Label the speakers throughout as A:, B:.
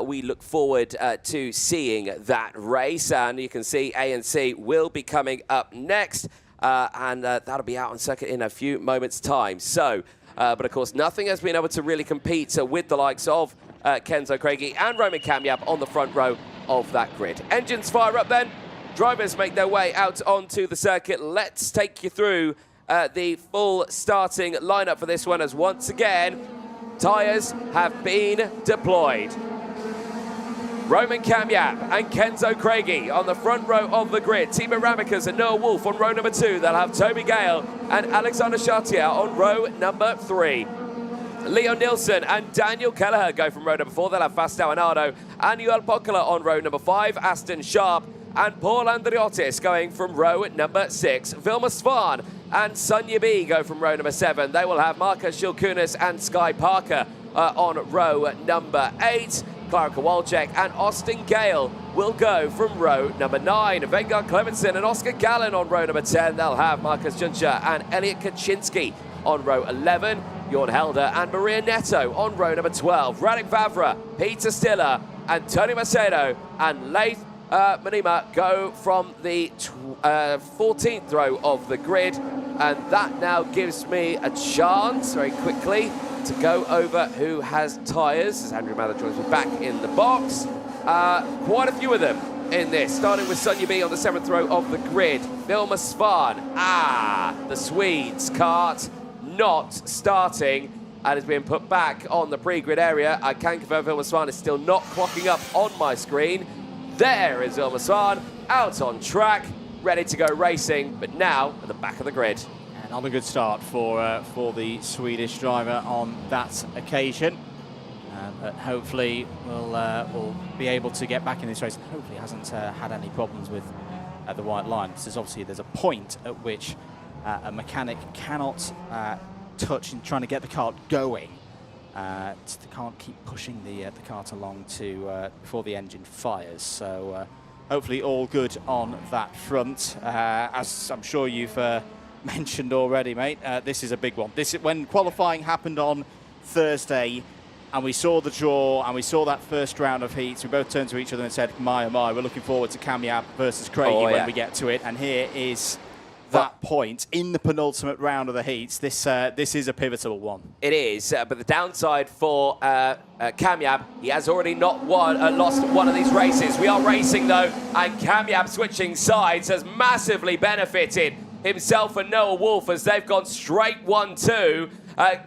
A: we look forward to seeing that race. And you can see A&C will be coming up next. And that'll be out on circuit in a few moments' time. So, but of course, nothing has been able to really compete with the likes of Kenzo Craigie and Roman Kamyab on the front row of that grid. Engines fire up then. Drivers make their way out onto the circuit. Let's take you through the full starting lineup for this one, as once again, tyres have been deployed. Roman Kamyab and Kenzo Craigie on the front row of the grid. Timo Ramikas and Noah Wolf on row number 2. They'll have Toby Gale and Alexander Chartier on row number 3. Leo Nilsson and Daniel Kelleher go from row number 4. They'll have Fastao Anado and Joel Pokala on row number 5. Aston Sharp and Paul Andriotis going from row number 6. Vilma Svan and Sonia B go from row number 7. They will have Marcus Shilkunas and Sky Parker on row number 8. Clara Kowalczyk and Austin Gale will go from row number 9. Vegard Clemenson and Oscar Gallen on row number 10. They'll have Marcus Junscher and Elliot Kaczynski on row 11. Jorn Helder and Maria Neto on row number 12. Radek Vavra, Peter Stiller and Tony Macedo and Leith Manima go from the 14th row of the grid. And that now gives me a chance very quickly to go over who has tyres, as Andrew Mather joins me back in the box. Quite a few of them in this, starting with Sonia B on the 7th row of the grid. Vilma Svan, the Swedes kart not starting and is being put back on the pre-grid area. I can confirm Vilma Svan is still not clocking up on my screen. There is Vilma Svan, out on track, ready to go racing, but now at the back of the grid.
B: Not a good start for the Swedish driver on that occasion. But hopefully we'll be able to get back in this race. And hopefully hasn't had any problems with the white line. Because obviously there's a point at which a mechanic cannot touch in trying to get the kart going. They can't keep pushing the kart along to before the engine fires. So hopefully all good on that front. As I'm sure you've mentioned already, mate, this is a big one. This is when qualifying happened on Thursday and we saw the draw and we saw that first round of heats. We both turned to each other and said, my oh my, we're looking forward to Kamyab versus Craigie when we get to it. And here is that point in the penultimate round of the heats. This is a pivotal one. It is,
A: but the downside for Kamyab, he has already not lost one of these races. We are racing though, and Kamyab switching sides has massively benefited himself and Noah Wolf as they've gone straight 1-2.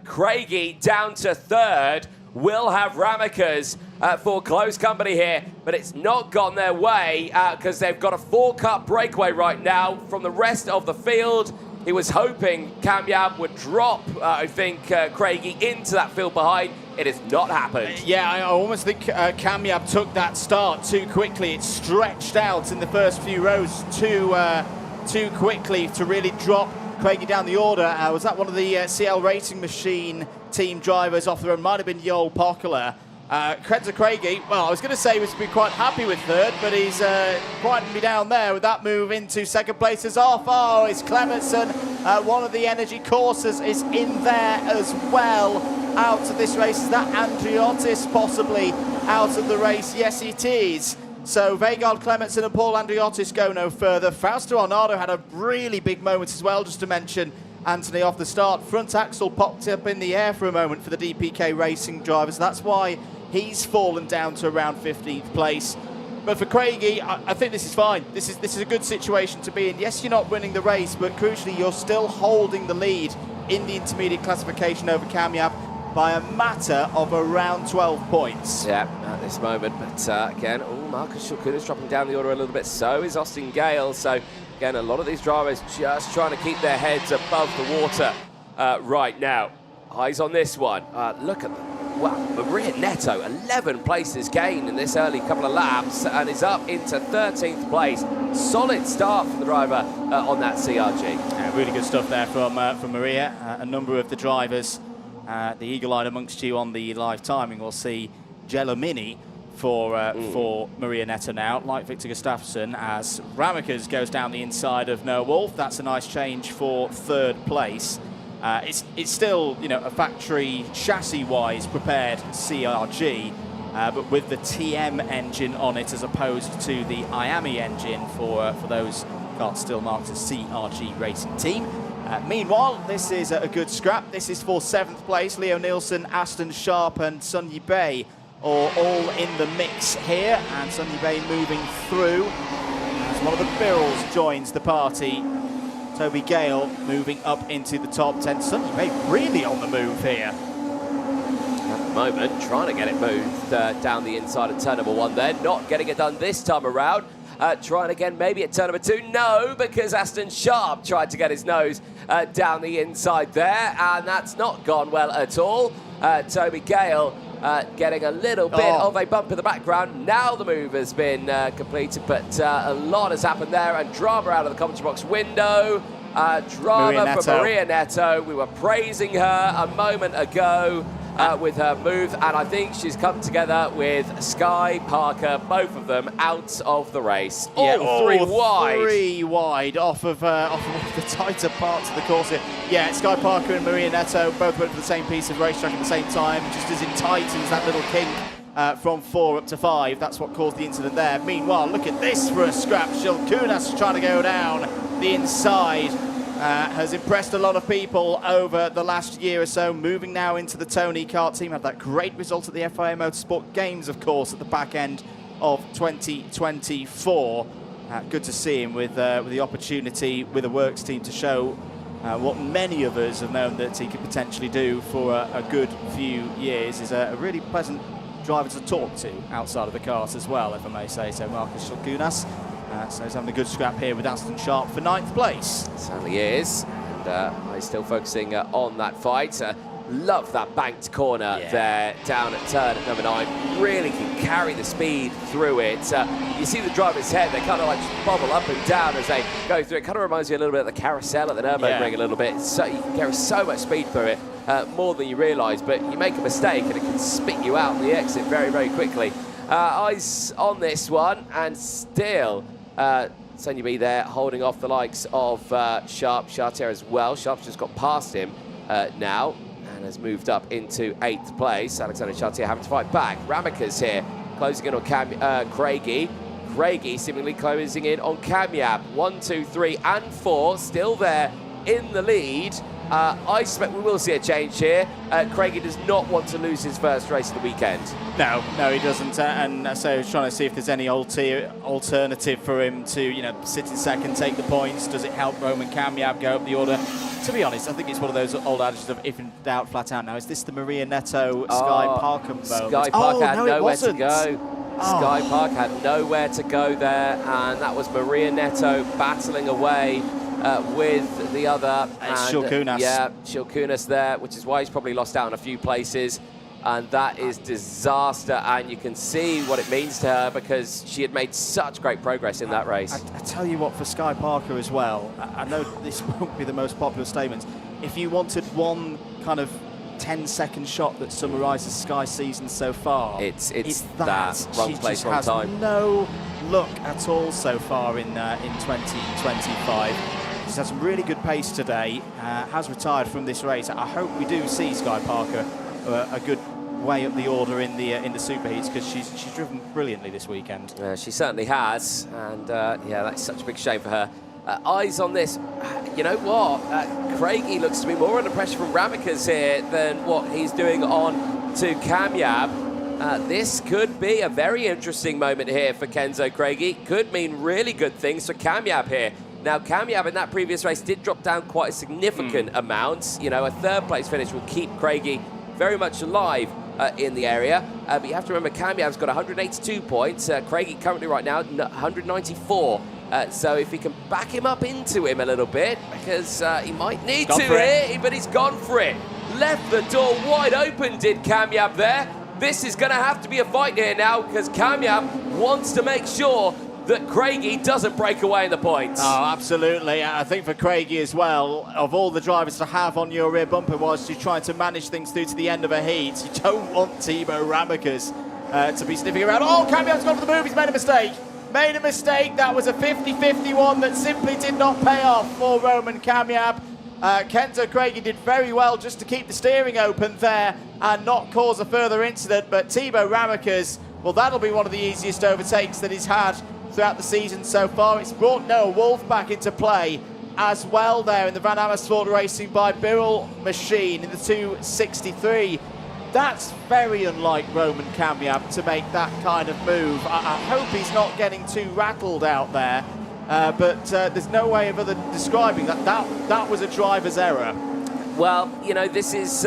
A: Craigie down to 3rd. Will have Ramikas for close company here, but it's not gone their way because they've got a 4-cut breakaway right now from the rest of the field. He was hoping Kamyab would drop, I think, Craigie into that field behind. It has not happened.
B: Yeah, I almost think Kamyab took that start too quickly. It stretched out in the first few rows too quickly to really drop Craigie down the order. Was that one of the CL Racing Machine team drivers off the road? Might have been Joel Pokala. Kenzo Craigie, well, I was going to say he was quite happy with 3rd, but he's quietly down there with that move into 2nd place. Is off. Oh, it's Clementson. One of the energy coursers is in there as well. Out of this race. Is that Andriotis possibly out of the race? Yes, it is. So Vegard Clementson and Paul Andriotis go no further. Fausto Arnado had a really big moment as well, just to mention Anthony off the start. Front axle popped up in the air for a moment for the DPK Racing drivers. That's why he's fallen down to around 15th place. But for Craigie, I think this is fine. This is a good situation to be in. Yes, you're not winning the race, but crucially, you're still holding the lead in the intermediate classification over Kamyab by a matter of around 12 points.
A: Yeah, at this moment. But again, Marcus Shilkunas dropping down the order a little bit. So is Austin Gale. So again, a lot of these drivers just trying to keep their heads above the water right now. Eyes on this one. Look at them. Wow, Maria Neto, 11 places gained in this early couple of laps and is up into 13th place. Solid start from the driver on that CRG.
B: Yeah, really good stuff there from Maria. A number of the drivers, the eagle-eyed amongst you on the live timing, will see Gelomini for Maria Neto now, like Victor Gustafsson, as Ramikas goes down the inside of Noah Wolf. That's a nice change for 3rd place. It's still, you know, a factory chassis-wise prepared CRG, but with the TM engine on it as opposed to the IAME engine for those cars still marked as CRG Racing Team. Meanwhile, this is a good scrap. This is for 7th place. Leo Nielsen, Aston Sharp and Sun Yibei are all in the mix here. And Sun Yibei moving through as one of the Birrells joins the party. Toby Gale moving up into the top 10. Sun Yibei really on the move here.
A: At the moment, trying to get it moved down the inside of turn number 1 there. Not getting it done this time around. Trying again maybe at turn number 2. No, because Aston Sharp tried to get his nose down the inside there, and that's not gone well at all. Toby Gale getting a little bit of a bump in the background. Now the move has been completed, but a lot has happened there, and drama out of the commentary box window. Drama for Maria Neto. We were praising her a moment ago with her move, and I think she's come together with Sky Parker, both of them out of the race.
B: Yeah,
A: three wide.
B: 3 wide off of one of the tighter parts of the course here. Yeah, Sky Parker and Maria Neto both went for the same piece of racetrack at the same time, just as it tightens that little kink from 4 up to 5. That's what caused the incident there. Meanwhile, look at this for a scrap. Shilkunas trying to go down the inside. Has impressed a lot of people over the last year or so, moving now into the Tony Kart team. Had that great result at the FIA Motorsport Games, of course, at the back end of 2024. Good to see him with the opportunity with the Works team to show what many of us have known that he could potentially do for a good few years. Is a really pleasant driver to talk to outside of the cars as well, if I may say so, Marcus Shilkunas. So he's having a good scrap here with Aston Sharp for 9th place.
A: Certainly is, and he's still focusing on that fight. Love that banked corner there down at turn at number 9. Really can carry the speed through it. You see the driver's head, they kind of like just bobble up and down as they go through it. Kind of reminds you a little bit of the carousel at the Nürburgring a little bit. So you can carry so much speed through it, more than you realise, but you make a mistake and it can spit you out on the exit very, very quickly. Eyes on this one, and still Sun Yibei there holding off the likes of Sharp, Chartier as well. Sharp's just got past him now and has moved up into 8th place. Alexander Chartier having to fight back. Ramakas here closing in on Craigie. Craigie seemingly closing in on Kamyab. 1, 2, 3 and 4 still there in the lead. I expect we will see a change here. Craigie does not want to lose his first race of the weekend.
B: No, he doesn't. And so he's trying to see if there's any alternative for him to, sit in second, take the points. Does it help Roman Kamyab go up the order? To be honest, I think it's one of those old adages of if in doubt, flat out. Now, is this the Maria Neto Sky Parker moment?
A: Sky Parker had nowhere to go. Sky Parker had nowhere to go there, and that was Maria Neto battling away with the other.
B: Shilkunas.
A: Yeah, Shilkunas there, which is why he's probably lost out in a few places. And that is disaster, and you can see what it means to her because she had made such great progress in that race.
B: I tell you what, for Sky Parker as well, I know this won't be the most popular statement. If you wanted one kind of 10-second shot that summarises Sky's season so far,
A: it's that. Wrong place, wrong time.
B: She has no luck at all so far in 2025. She's had some really good pace today, has retired from this race. I hope we do see Sky Parker a good way up the order in the superheats because she's driven brilliantly this weekend.
A: She certainly has, and yeah, that's such a big shame for her. Eyes on this. You know what? Craigie looks to be more under pressure from Ramakas here than what he's doing on to Kamyab. This could be a very interesting moment here for Kenzo Craigie. Could mean really good things for Kamyab here. Now, Kamyab in that previous race did drop down quite a significant amount. You know, a 3rd place finish will keep Craigie very much alive in the area. But you have to remember, Kamyab's got 182 points. Craigie currently right now 194. So if he can back him up into him a little bit, because he might need to here, but he's gone for it. Left the door wide open, did Kamyab there. This is going to have to be a fight here now, because Kamyab wants to make sure that Craigie doesn't break away in the points.
B: Oh, absolutely. I think for Craigie as well, of all the drivers to have on your rear bumper whilst you're trying to manage things through to the end of a heat, you don't want Timo Ramakas to be sniffing around. Oh, Kamyab's gone for the move. He's made a mistake. Made a mistake. That was a 50-50 one that simply did not pay off for Roman Kamyab. Kenzo Craigie did very well just to keep the steering open there and not cause a further incident, but Thibaut Ramekers, well, that'll be one of the easiest overtakes that he's had throughout the season so far. It's brought Noah Wolf back into play as well there in the Van Amersfoort Racing by Birrell machine in the 263. That's very unlike Roman Kamiab to make that kind of move. I hope he's not getting too rattled out there. But there's no way of other describing that. That was a driver's error.
A: Well, you know, this is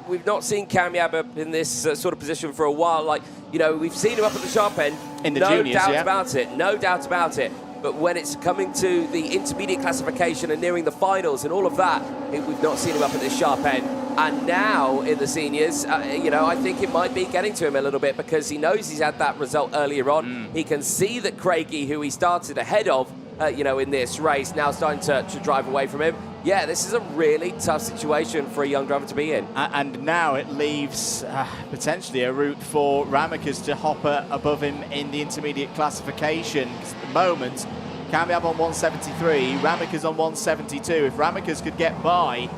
A: we've not seen Kamiab up in this sort of position for a while. Like, you know, we've seen him up at the sharp end.
B: In the
A: no
B: juniors,
A: doubt
B: yeah.
A: about it. No doubt about it. But when it's coming to the intermediate classification and nearing the finals and all of that, we've not seen him up at this sharp end. And now in the seniors, you know, I think it might be getting to him a little bit because he knows he's had that result earlier on. He can see that Craigie, who he started ahead of, you know, in this race, now starting to drive away from him. Yeah, this is a really tough situation for a young driver to be in. And
B: now it leaves potentially a route for Ramekers to hop above him in the intermediate classification. At the moment, Kamiab on 173, Ramekers on 172. If Ramekers could get by,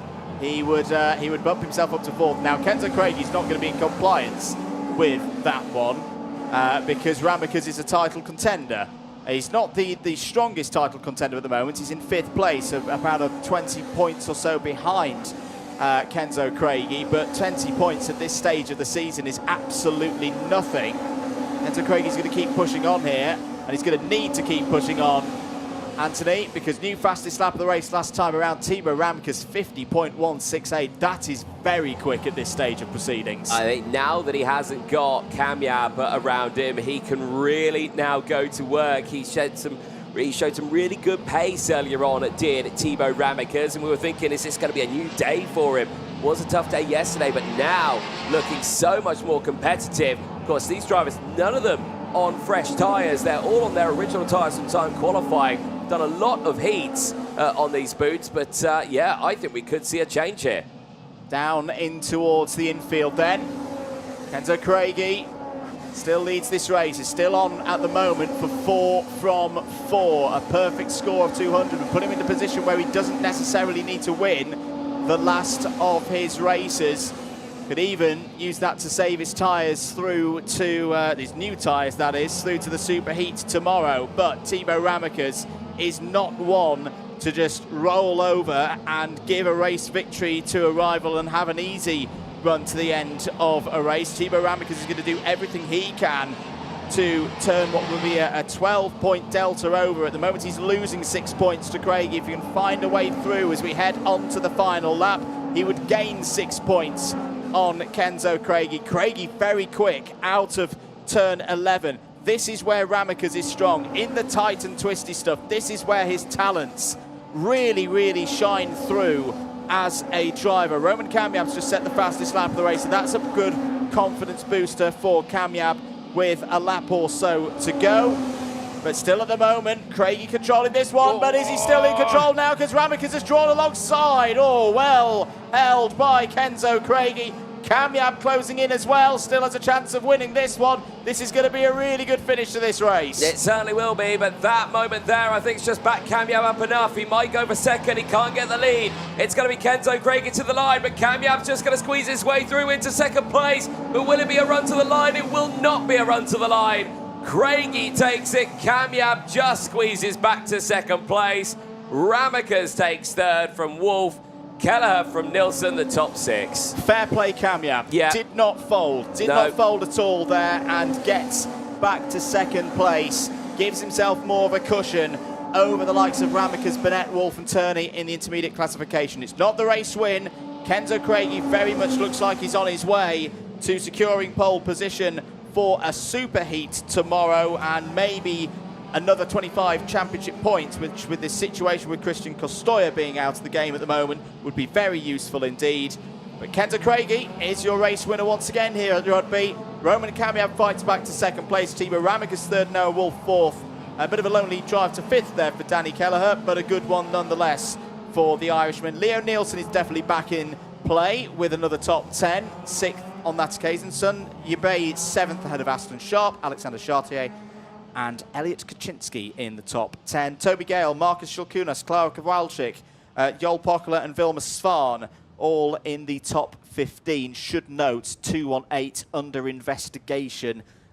B: he would bump himself up to fourth. Now, Kenzo Craigie's not going to be in compliance with that one because Ramekers is a title contender. He's not the strongest title contender at the moment. He's in fifth place, about 20 points or so behind Kenzo Craigie, but 20 points at this stage of the season is absolutely nothing. Kenzo Craigie's going to keep pushing on here, and he's going to need to keep pushing on, Anthony, because new fastest lap of the race last time around, Thibaut Ramekers 50.168. That is very quick at this stage of proceedings. I think now that he hasn't got Kamiab around him, he can really now go to work. He showed some really good pace earlier on at Thibaut Ramekers, and we were thinking, is this going to be a new day for him? It was a tough day yesterday, but now looking so much more competitive. Of course, these drivers, none of them on fresh tyres. They're all on their original tyres from time qualifying. Done a lot of heats on these boots, but yeah, I think we could see a change here. Down in towards the infield then. Kenzo Craigie still leads this race. He's still on at the moment for 4 from 4. A perfect score of 200 and put him in a position where he doesn't necessarily need to win the last of his races. Could even use that to save his tyres through to, his new tyres that is, through to the superheat tomorrow. But Thibaut Ramekers is not one to just roll over and give a race victory to a rival and have an easy run to the end of a race. Thibaut Ramekers is going to do everything he can to turn what will be a 12-point delta over. At the moment, he's losing 6 points to Craigie. If you can find a way through as we head on to the final lap, he would gain 6 points on Kenzo Craigie. Craigie very quick out of turn 11. This is where Ramekers is strong. In the tight and twisty stuff, this is where his talents really, really shine through as a driver. Roman Kamiab's just set the fastest lap of the race, and that's a good confidence booster for Kamiab with a lap or so to go. But still at the moment, Craigie controlling this one, but is he still in control now? Because Ramekers has drawn alongside. Oh, well held by Kenzo Craigie. Kamiab closing in as well, still has a chance of winning this one. This is going to be a really good finish to this race. It certainly will be, but that moment there, I think it's just back Kamiab up enough. He might go for second, he can't get the lead. It's going to be Kenzo Craigie to the line, but Kamiab's just going to squeeze his way through into second place. But will it be a run to the line? It will not be a run to the line. Craigie takes it, Kamiab just squeezes back to second place. Ramekers takes third from Wolf. Kelleher from Nilsson, the top 6. Fair play, Kamiab. Yeah. Did not fold. Did not fold at all there and gets back to second place. Gives himself more of a cushion over the likes of Ramekers, Burnett, Wolf and Turney in the intermediate classification. It's not the race win. Kenzo Craigie very much looks like he's on his way to securing pole position for a superheat tomorrow and maybe another 25 championship points, which with this situation with Christian Kostoya being out of the game at the moment would be very useful indeed. But Kenzo Craigie is your race winner once again here at Rugby. Roman Kamiab fights back to second place. Thibaut Ramekers third, Noah Wolf fourth. A bit of a lonely drive to fifth there for Danny Kelleher, but a good one nonetheless for the Irishman. Leo Nielsen is definitely back in play with another top 10, 6th on that occasion. Sun Yubei 7th ahead of Aston Sharp, Alexander Chartier and Elliot Kaczynski in the top 10. Toby Gale, Marcus Shulkunas, Clara Kowalczyk Joel Pokler and Vilma Svan all in the top 15. Should note 2 on 8 under investigation.